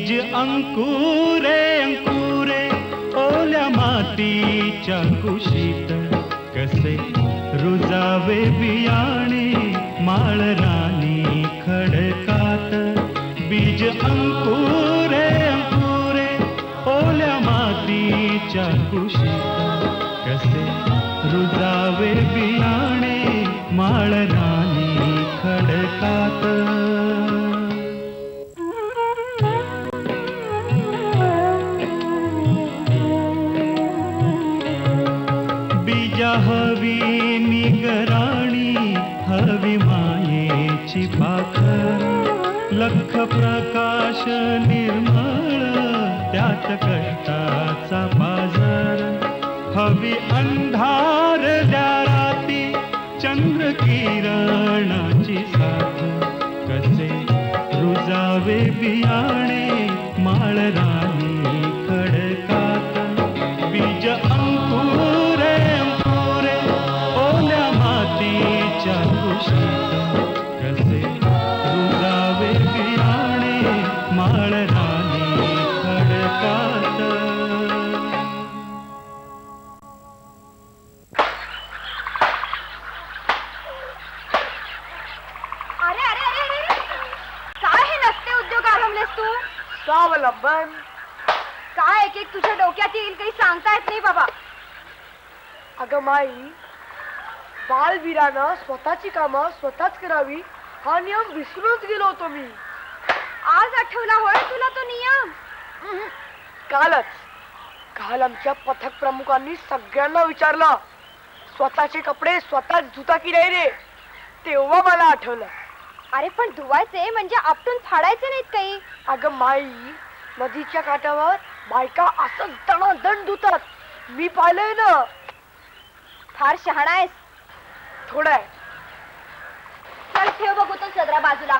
बीज अंकुरे अंकुरे ओल्या मातीच्या कुशीत कसे रुजावे बियाणे माळरानी खडकात बीज अंकुरे अंकुरे ओल्या मातीच्या कुशीत कसे रुजावे बियाणे माळरानी खडकात बीजा हवी निगराणी हवी मायेची पाखर लख प्रकाश निर्मळ त्यात कष्टाचा बाजार हवी अंधार राती चंद्र किरणाची साथ कसे रुजावे बियाणे माळरानी खडकात बीज अंकुरे अंकुरे ओल्या मातीच्या कुशीत कसे रुजावे बियाणे माळरानी खडकात स्वावलंबन काय एक एक तुझ्या डोक्यात येईल काही सांगता येत नाही बाबा. अगं माई बालवीरानं स्वतःची कामं स्वतःच करावी हा नियम विसरूनच गेलो होतो मी. आज आठवला होय तुला तो नियम? काल आमच्या पथक प्रमुखांनी सगळ्यांना विचारलं स्वतःचे कपडे स्वतःच धुता की नाही रे, तेव्हा मला आठवलं. अरे पण धुवायचे म्हणजे आपटून फाडायचे नाहीत काही. अगं माई नदीच्या काठावर बायका असं दणादण धुतात मी पाहिलंय ना. फार शहाणा आहेस. थोडं आहे. चल ठेव बघू तो सदरा बाजूला.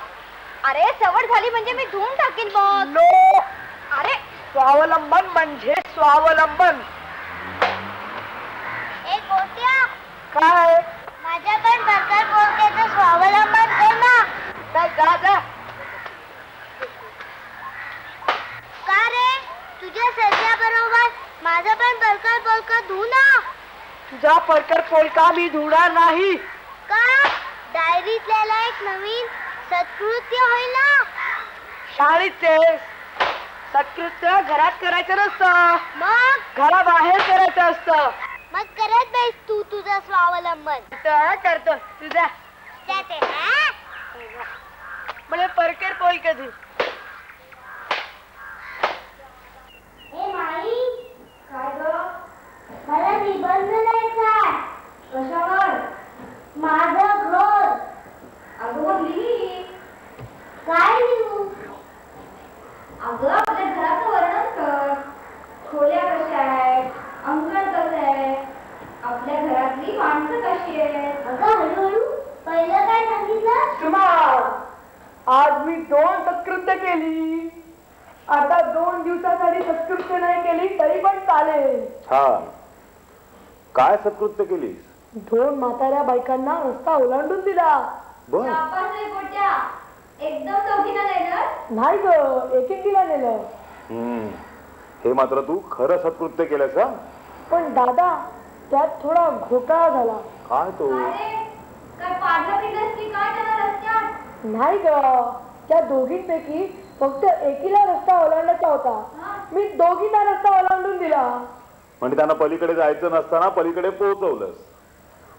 अरे सवड झाली म्हणजे मी धुवून टाकीन बघ. नो अरे स्वावलंबन म्हणजे स्वावलंबन. ए गोट्या काय माझ्या पण बरकर बोलतेचं स्वावलंबन कर ना. जा का रे तुझ्या सध्या बरोबर माझं पण बरकर बोलकर धु ना. तुझा परकर पोलका मी धुणार नाही. का डायरीत लिहायला एक नवीन सत्कृत्य होईल ना. शाळेचे सत्कृत्य घरात करायचं नसतं, मग घराबाहेर करायचं असतं. मग करत नाहीस तू तुझं स्वावलंबन. करतो तुझा त्याते मला परकर पोलका धु. ए माई काय ग मला निबंध लिहायचा आहे. कशावर? माझं घर. अगं मग लिही. काय लिहू? अगं आपल्या घराचं वर्णन कर. खोल्या कशा आहेत, अंगण कसं आहे, आपल्या घरातली माणसं कशी आहेत. अगं हळूहळू पहिलं काय सांगितलं? आज मी 2 सत्कृत्य केली. आता 2 दिवसासाठी सत्कृत्य नाही केली तरी पण चालेल. छान. काय सत्कृत्य केलीस? 2 म्हाताऱ्या बायकांना रस्ता ओलांडून दिला. बर. एकदम चौकीला नेलं नाही ग, एकेकीला नेलं. हे मात्र तू खरं सत्कृत्य केलंस. हा पण दादा त्यात थोडा घोटाळा झाला. काय तो? नाही ग, त्या दोघींपैकी फक्त एकीला रस्ता ओलांडायचा होता. मी दोघींना रस्ता ओलांडून दिला. म्हणजे त्यांना पलीकडे जायचं नसताना पलीकडे पोहोचवलंस.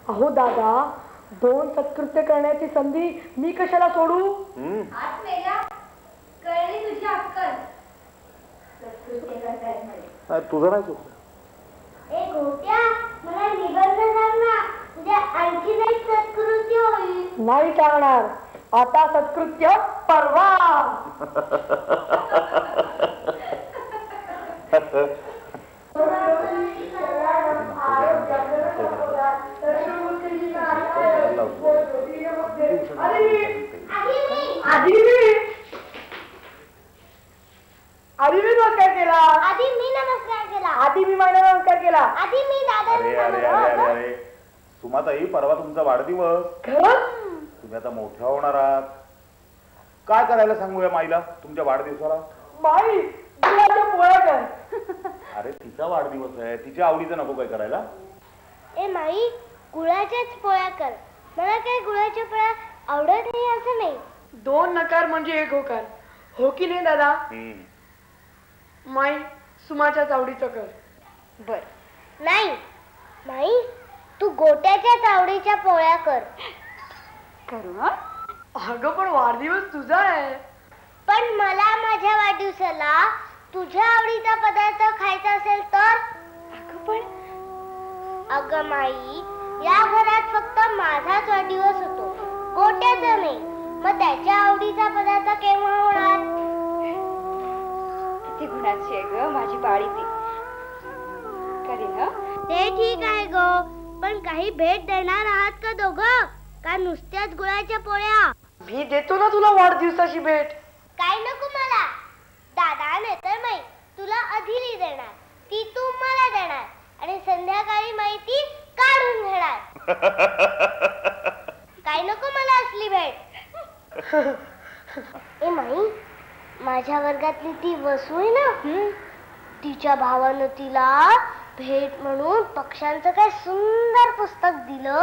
अहो दादा 2 सत्कृत्य करण्याची संधी मी कशाला सोडू? तुझं नाही चुकलं. ए गोट्या मला निबंध सांग ना. उद्या आणखी एक सत्कृत्य होईल. नाही सांगणार. आता सत्कृत्य परवा. आधी मी नमस्कार केला. आधी मी नमस्कार केला. आधी मी माझा नमस्कार केला. आधी मी दादा. सुमाताई परवा तुमचा वाढदिवस. खरंच? तुम्ही आता मोठ्या होणार आहात. काय करायला सांगूया माईला तुमच्या वाढदिवसाला? माई गुळाच्या पोळ्या कर. अरे तिचा वाढदिवस आहे, तिच्या आवडीचं नको काय करायला. ए माई गुळाच्याच पोळ्या कर. मला काही गुळाच्या पोळ्या आवडत नाही असं नाही. 2 नकार म्हणजे 1 होकार. हो की नाही दादा? माई सुमाच्याच आवडीचं कर. बर नाही माई तू गोट्याच्याच आवडीच्या पोळ्या कर. करू ना. अगं पण वाढदिवस तुझा आहे. पण मला माझ्या वाढदिवसाला तुझ्या आवडीचा पदार्थ खायचा असेल तर. अगं माई या घरात फक्त माझाच वाढदिवस होतो, गोट्याचा नाही. मग त्याच्या आवडीचा पदार्थ केव्हा होणार? किती गुणाची आहे ग माझी बाळी ती. करीन ते ठीक आहे ग, पण काही भेट देणार आहात का दोघं? का नुसत्याच गुळाच्या पोळ्या? मी देतो ना तुला वाढदिवसाची भेट. काय नको मला. दादा नाही तर माई तुला अधिली देणार, ती तू मला देणार आणि संध्याकाळी माहिती काढून घेणार. काय नको मला असली भेट. ए माई माझ्या वर्गातली ती वसू आहे ना, तिच्या भावानं तिला भेट म्हणून पक्ष्यांचं काय सुंदर पुस्तक दिलं.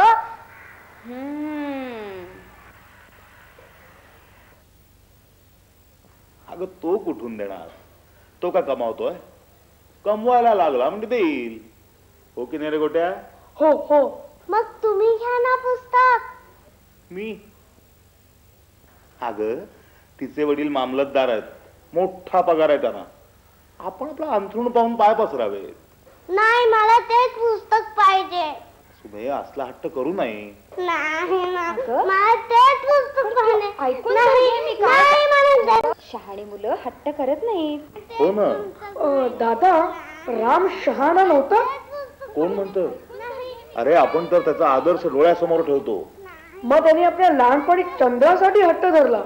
अगं तो कुठून देणार? तो का कमावतोय? कमवायला लागला म्हणजे देईल. हो की नाही रे गोट्या? हो हो. मग तुम्ही घ्या ना पुस्तक. मी? अगं तिचे वडील मामलतदार आहेत, मोठा पगार आहे त्यांना. आपण आपला अंथरूण पाहून पाय पसरावे. नाही मला तेच पुस्तक पाहिजे. सुमे असला हट्ट करू नये. नाही ना मला तेच पुस्तक पाहिजे. ऐकून शहाणी मुलं हट्ट करत नाहीत. हो ना. दादा राम शहाणा नव्हता. कोण म्हणतं? अरे आपण तर त्याचा आदर्श डोळ्यासमोर ठेवतो. मग त्यांनी आपल्या लहानपणी चंद्रासाठी हट्ट धरला.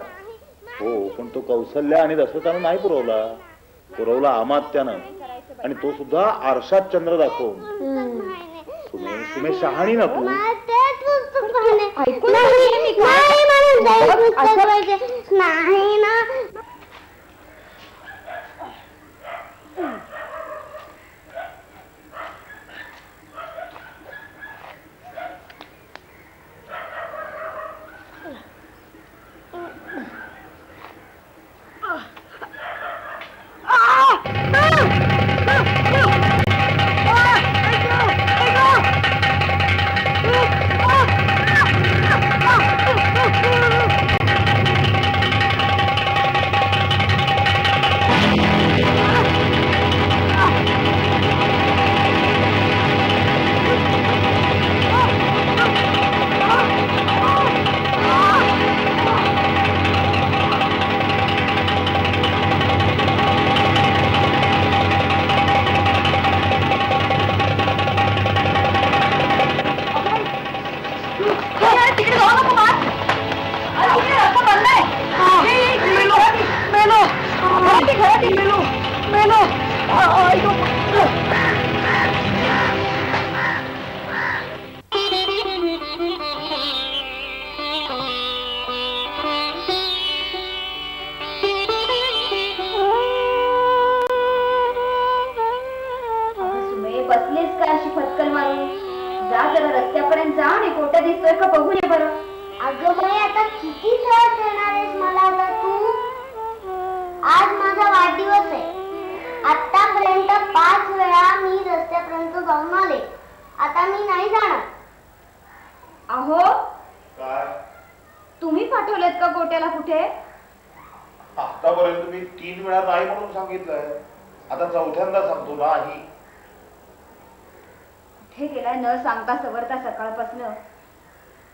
हो पण तो कौशल्य आणि दशरथानं नाही पुरवला अमात्यानं, आणि तो सुद्धा आरशात चंद्र दाखवून. सुमे शहाणी ना तू. मला तेच पुस्तक पाहिजे. ऐकून नाही मला तेच पुस्तक पाहिजे. नाही ना.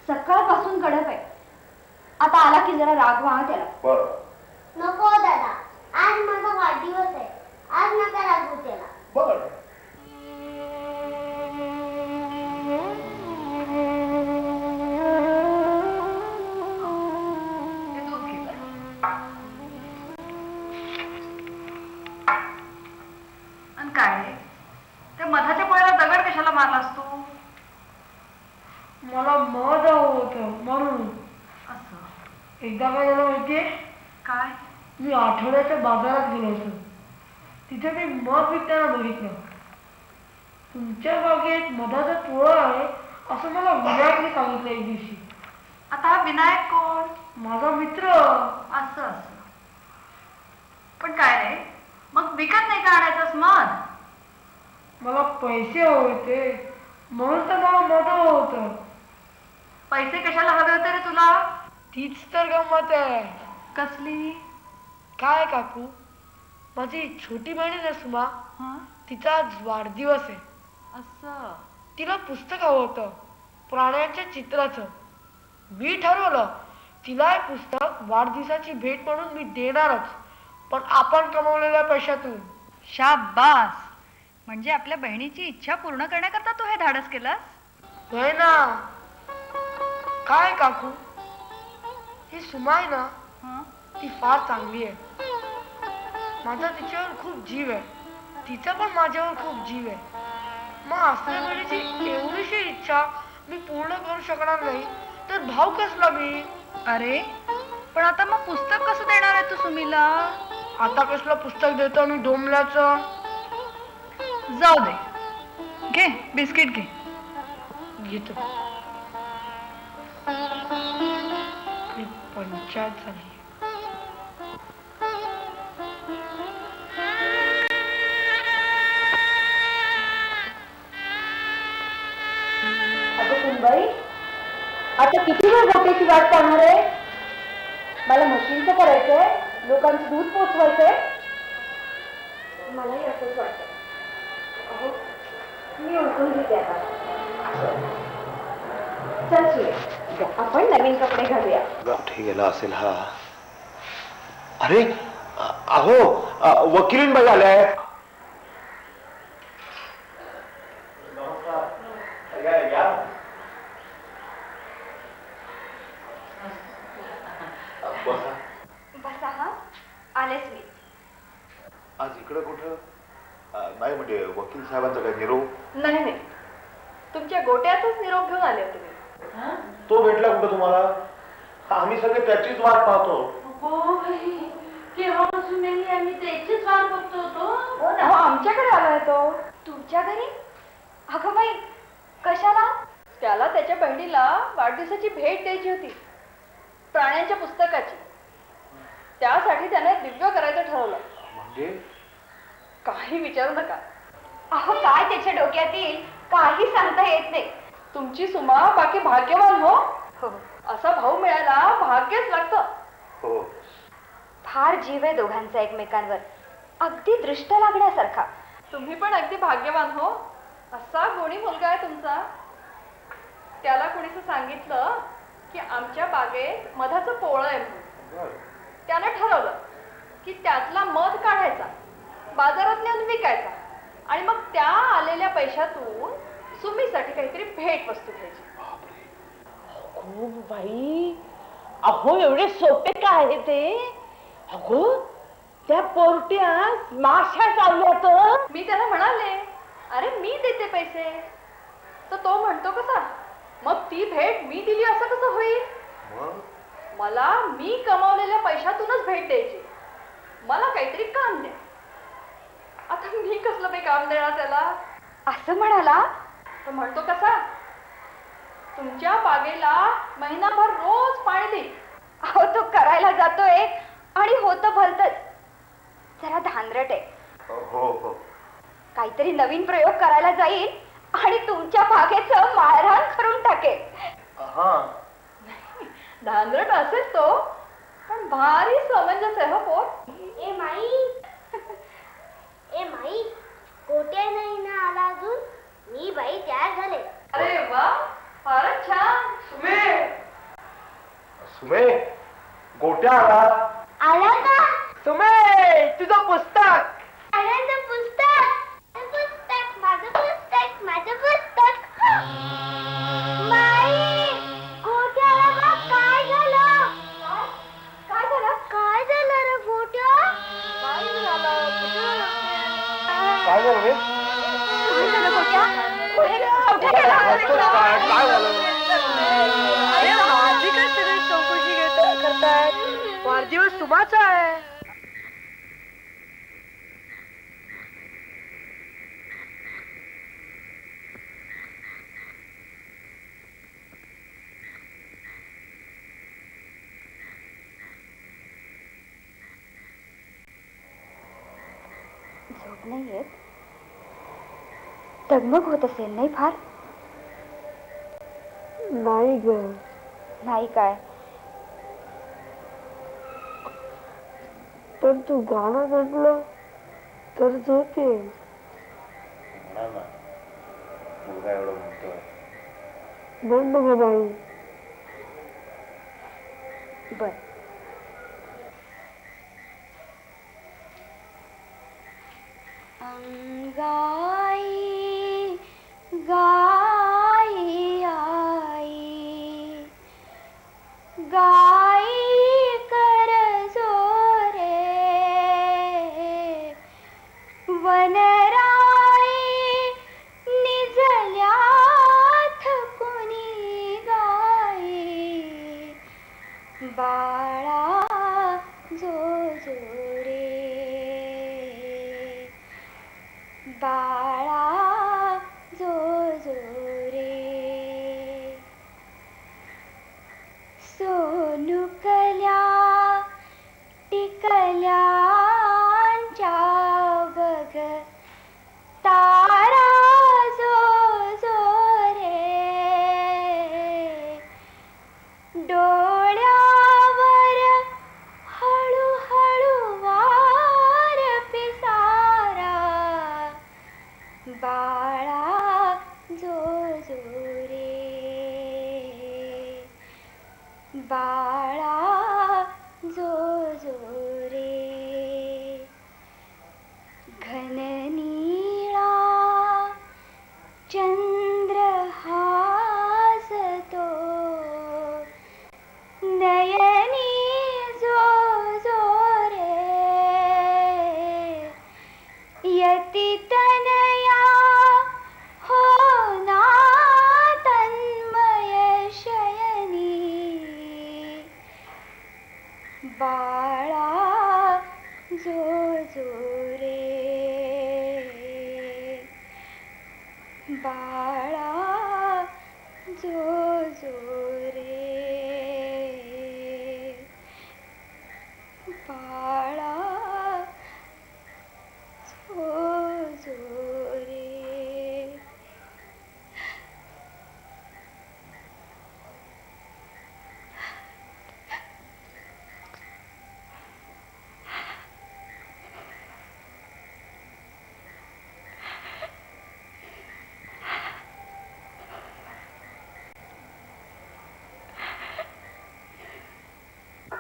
सकाळपासून कडक आहे. आता आला की जरा रागवा त्याला. नको दादा आज माझा वाढदिवस आहे, आज नका रागवू त्याला. आणि काय त्या मधाच्या पोळ्याला दगड कशाला मारलास तू? मला मध हवं होतं म्हणून. असं एकदा काय झालं माहितीये? काय? मी आठवड्याच्या बाजारात गेलो होतो. तिथे मी मध विकताना बघितलं. तुमच्या बागेत मधाचं पोळं आहे असं मला विनायकने सांगितलं एक दिवशी. आता हा विनायक कोण? माझा मित्र. असं असं. पण काय रे, मग विकत नाही का आणायचंस मध? मला पैसे हवे होते म्हणून तर मला मध हवं होतं. पैसे कशाला हवे होते रे तुला? तीच तर गंमत आहे. कसली? काय काकू, माझी छोटी बहीण आहे ना सुमा, हं? तिचा आज वाढदिवस आहे. असं. तिला पुस्तक हवं होतं प्राण्यांच्या चित्राचं. मी ठरवलं तिला हे पुस्तक वाढदिवसाची भेट म्हणून मी देणारच, पण आपण कमवलेल्या पैशातून. शाबास. म्हणजे आपल्या बहिणीची इच्छा पूर्ण करण्याकरता तू हे धाडस केलंस? होय ना. काय काकू, ही सुमा आहे ना, हं? ती फार चांगली आहे. माझा तिच्यावर खूप जीव आहे, तिचा पण माझ्यावर खूप जीव आहे. मग असल्या वेळेची एवढीशी इच्छा मी पूर्ण करू शकणार नाही तर भाव कसला मी? अरे पण आता मग पुस्तक कसं देणार आहे तू सुमीला? आता कसलं पुस्तक देतो मी डोंबल्याचं? जाऊ दे, घे बिस्किट घे. घेतो. पंचायत झाली. अगं कुंबाई, आता किती वेळ गोट्याची वाट पाहणार आहे? मला मशीनचं करायचंय, लोकांचं दूध पोचवायचंय. मलाही असंच वाटतं. अहो, मी उठून घेते आता. चल सुरे, आपण नवीन कपडे घालूया. गावठी गेला असेल हा. अरे अहो, वकिलीन बाई आल्या. बसा. हा, आलेच मी. आज इकडं कुठं? नाही म्हणजे वकील साहेबांचा काय निरोप? नाही नाही, तुमच्या गोट्यातच निरोप घेऊन आले होते मी. तो भेटला कुठं तुम्हाला? आम्ही सगळे त्याचीच वाट पाहतो. केव्हापासून आम्ही त्याचीच वाट बघतो होतो. आमच्याकडे आलाय तो. तुमच्या घरी? अगं बाई, कशाला? त्याला त्याच्या बहिणीला वाढदिवसाची भेट द्यायची होती, प्राण्यांच्या पुस्तकाची. त्यासाठी त्याने दिव्य करायचं ठरवलं. म्हणजे काही विचारू नका. अहो, काय त्याच्या डोक्यात येईल काही सांगता येत नाही. तुमची सुमा बाकी भाग्यवान हो. असा भाऊ मिळायला भाग्यच लागतं. हो, फार जीव आहे दोघांचा एकमेकांवर, अगदी दृष्ट लागण्यासारखा. तुम्ही पण अगदी भाग्यवान हो. असा गुणी मुलगा आहे तुमचा. त्याला कुणीच सांगितलं की आमच्या बागेत मधाचं पोळं आहे म्हणून. त्यानं ठरवलं की त्यातला मध काढायचा, बाजारात नेऊन विकायचा आणि मग त्या आलेल्या पैशातून सुमीसाठी काहीतरी भेट वस्तू घ्यायची. बाई, अहो एवढे सोपे काय आहे ते? अगो, त्या पोरट्यात माश्या चालल्यात. मी त्याला म्हणाले, अरे मी देते पैसे. तर तो म्हणतो कसा, मग ती भेट मी दिली असं कसं होईल? मला मी कमावलेल्या पैशातूनच भेट द्यायची. मला काहीतरी काम द्या. आता मी कसलं काही काम देणार त्याला? असं म्हणाला. तो म्हणतो कसा, तुमच्या बागेला महिनाभर रोज पाणी दे. अहो, तो करायला जातोय आणि होतं भलतच. जरा धांदरट आहे. हो हो. काहीतरी नवीन प्रयोग करायला जाईल आणि तुमच्या बागेचं मारहाण करून टाकेल. धांदरट असेल तो, पण भारी समंजस आहे हो पोट. ए माई, गोट्या नाही ना आला अजून. मी बाई तयार झाले. अरे वा, फारच छान. सुमे, गोट्या आला. आला का? सुमे, तुझं पुस्तक. आनंद पुस्तक. माझं पुस्तक. बाई, गोट्याला बा काय झालं? काय झालं रे गोट्या? काय झालं रे? काय झालं गोट्या? काय झालं? अरे, आधी काय सगळे चौकशी करतायत? वाढदिवस सुमाचा आहे. जात नाहीयेत. तगमग होत असेल नाही फार? नाही ग. नाही काय? पण तू गाणं म्हटलं तर झोपे. मुलगा एवढं म्हणतोय. म्हण ना बाई. बर. अंगाई गाई आई गाई कर जोरे वनराई निजल्या थकुनी गाई बाळा जो जो रे बाळा जो जो रे सोनुकल्या टिकल्या बघ तारा जो जो रे डोळ्यावर हळू हळू वार पिसारा बाळा जो जो रे बाळा जो जो रे घन नीळा चंद्र हासतो नयनी जो जो रे यती तनया हो ना तन्मय शयनी बाळा जो जो रे बाळा जो जो रे बाळा जो जो रे.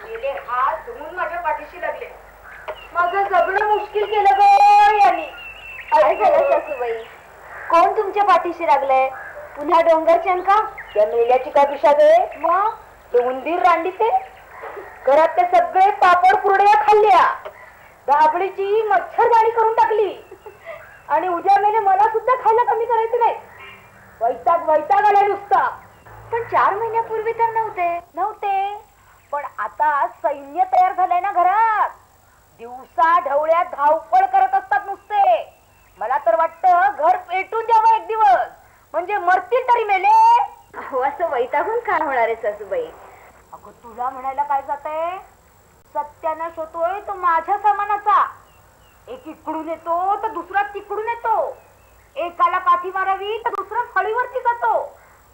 गेले हात धुवून माझ्या पाठीशी लागले. माझं जगणं मुश्किल केलं ग यांनी. काय झालं सासूबाई? कोण तुमच्या पाठीशी लागलंय? पुन्हा डोंगरचंद का? त्या मेल्याची का विषाद आहे? मग ते उंदीर रांडीचे घरात ते सगळे पापड कुरड्या खाल्ल्या. दाबळीची मच्छरदाणी करून टाकली आणि उद्या मेले मला सुद्धा खायला कमी करायचं नाही. वैताग वैताग आला नुसता. पण 4 महिन्यापूर्वी तर नव्हते पण आता सैन्य तयार झालंय ना घरात. दिवसा ढवळ्यात धावपळ करत असतात नुसते. मला तर वाटतं घर पेटून द्यावं एक दिवस, म्हणजे मरतील तरी मेले. हो, असं वैतागून काय होणार आहे सासूबाई? अगं तुला म्हणायला काय जातंय? सत्यानाश होतोय तो माझ्या सामानाचा. एक इकडून येतो तर दुसरा तिकडून येतो. एकाला काठी मारावी तर दुसरा फळीवरती जातो.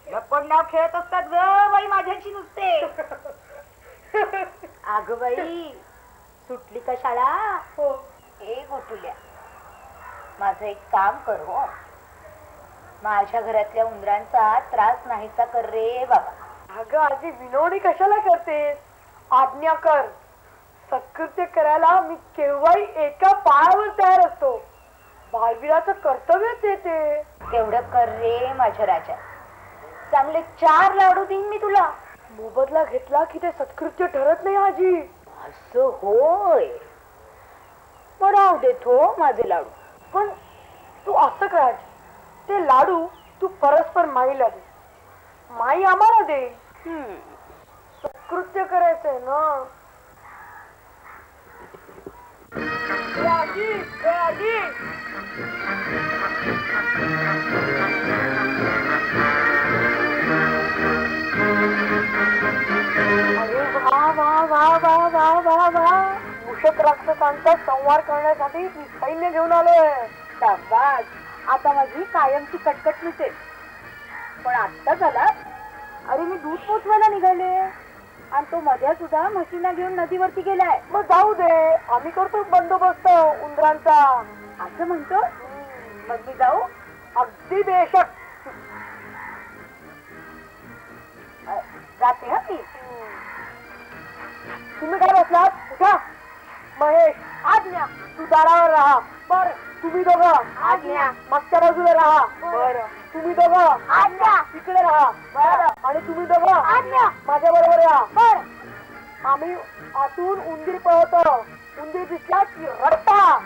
लपंडाव खेळत असतात ग बाई माझ्याशी नुसते. अगं बाई सुटली का शाळा? हो. ए गोटुल्या, माझं एक काम कर हो. माझ्या घरातल्या उंदरांचा त्रास नाहीसा कर रे बाबा. अगं आजी विनोदी कशाला करतेस? आज्ञा कर. सत्कृत्य करायला मी केव्हाही एका पायावर तयार असतो. बालवीराचं कर्तव्यच येते. तेवढं कर रे माझ्या राजा. चांगले 4 लाडू देईन मी तुला. मोबदला घेतला की ते सत्कृत्य ठरत नाही आजी. असं होय. राहू देतो माझे लाडू. पण तू असं कर, ते लाडू तू परस्पर माईला दे, माई आम्हाला दे. सत्कृत्य करायचंय ना. आजी आजी अरे वा वा वा वा वा वा वा. घातक राक्षसांचा संहार करण्यासाठी मी सैन्य घेऊन आलोय. शाबास, आता माझी कायमची कटकट मिटे. पण आत्ता झाला. अरे मी दूध पोचवायला निघाले आणि तो मध्ये सुद्धा म्हशींना घेऊन नदीवरती गेलाय. मग जाऊ दे, आम्ही करतो बंदोबस्त उंदरांचा. असं म्हणतो. मग मी जाऊ. अगदी बेशक जाते. हा मी. तुम्ही काय बसलात? उठा. महेश, आज्ञा. तू दारावर राहा. बर. तुम्ही दोघं आज्ञा मागच्या बाजूला राहा. बर. तुम्ही दोघं आज्ञा इकडे राहा. बर. आणि तुम्ही दोघं आज्ञा माझ्या बरोबर राहा. बर. आम्ही आतून उंदीर पळवतो. उंदीर दिसला की रट्टा.